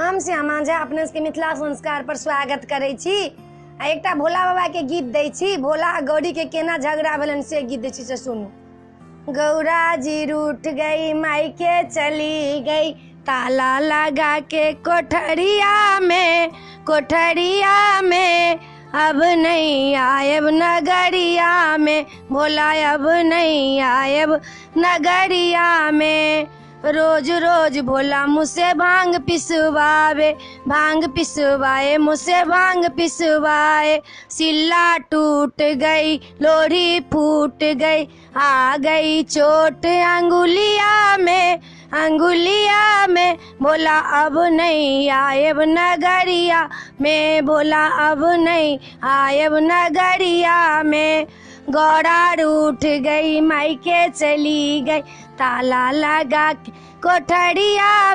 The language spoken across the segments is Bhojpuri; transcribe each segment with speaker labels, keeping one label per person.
Speaker 1: हम श्यामा झा अपने सबके मिथिला संस्कार पर स्वागत करै छी। एकटा भोला बाबा के गीत दै छी। भोला गौरी के केना झगड़ा भेलन से गीत दै छी, से सुनू। गौरा जी रूठ गई, मायके चली गई, ताला लगा के कोठरिया में अब नहीं आयब नगरिया में, भोला अब नहीं आयब नगरिया में। रोज रोज भोला मुझसे भांग पिसवाए, मुझसे भांग पिसवाए। सिल्ला टूट गई, लोरी फूट गई, आ गई चोट अंगुलिया में, भोला अब नहीं आयब नगरिया में, भोला अब नहीं आयब नगरिया में। गौरा रूठ गई, मायके चली गई, ताला लगा के कोठरिया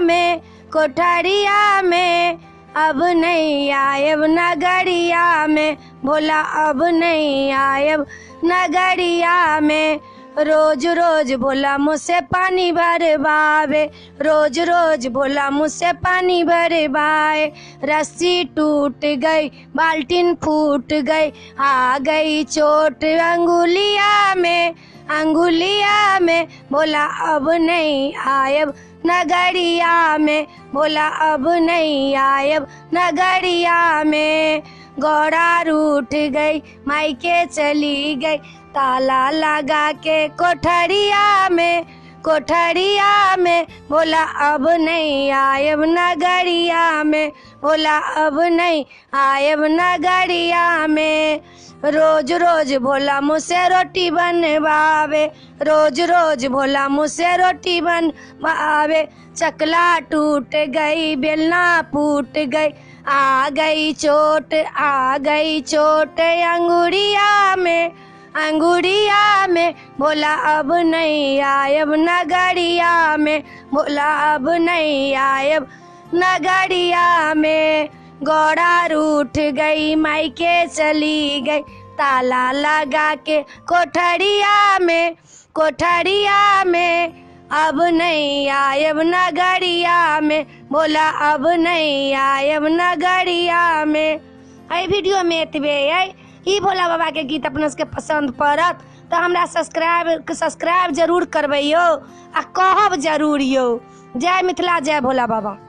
Speaker 1: में अब नहीं आयब नगरिया में, भोला अब नहीं आयब नगरिया में। रोज रोज भोला मुझसे पानी भरवावे, रोज रोज भोला मुझसे पानी भरवाए। रस्सी टूट गई, बाल्टीन फूट गई, आ गई चोट अंगुलिया में, भोला अब नहीं आयब नगरिया में, भोला अब नहीं आयब नगरिया में। गौरा रूठ गई, मायके चली गई, ताला लगा के कोठरिया में, भोला अब नहीं आयब नगरिया में, भोला अब नहीं आयब नगरिया में। रोज रोज भोला मुझसे रोटी बनवावे, रोज रोज भोला मुझसे रोटी बनवावे। चकला टूट गई, बेलना फूट गई, आ गई चोट अंगुरिया में, भोला अब नहीं आयब नगरिया में, भोला अब नहीं आयब नगरिया में। गौरा रूठ गई, मायके चली गई, ताला लगा के कोठरिया में अब नहीं आयब नगरिया में, भोला अब नहीं आयब नगरिया में। एहि वीडियो में एतबे अइ। ई भोला बाबा के गीत अपना सबके पसंद पड़त तो हमरा सब्सक्राइब जरूर करबै यो, आ कहब जरूर यो। जय मिथिला, जय भोला बाबा।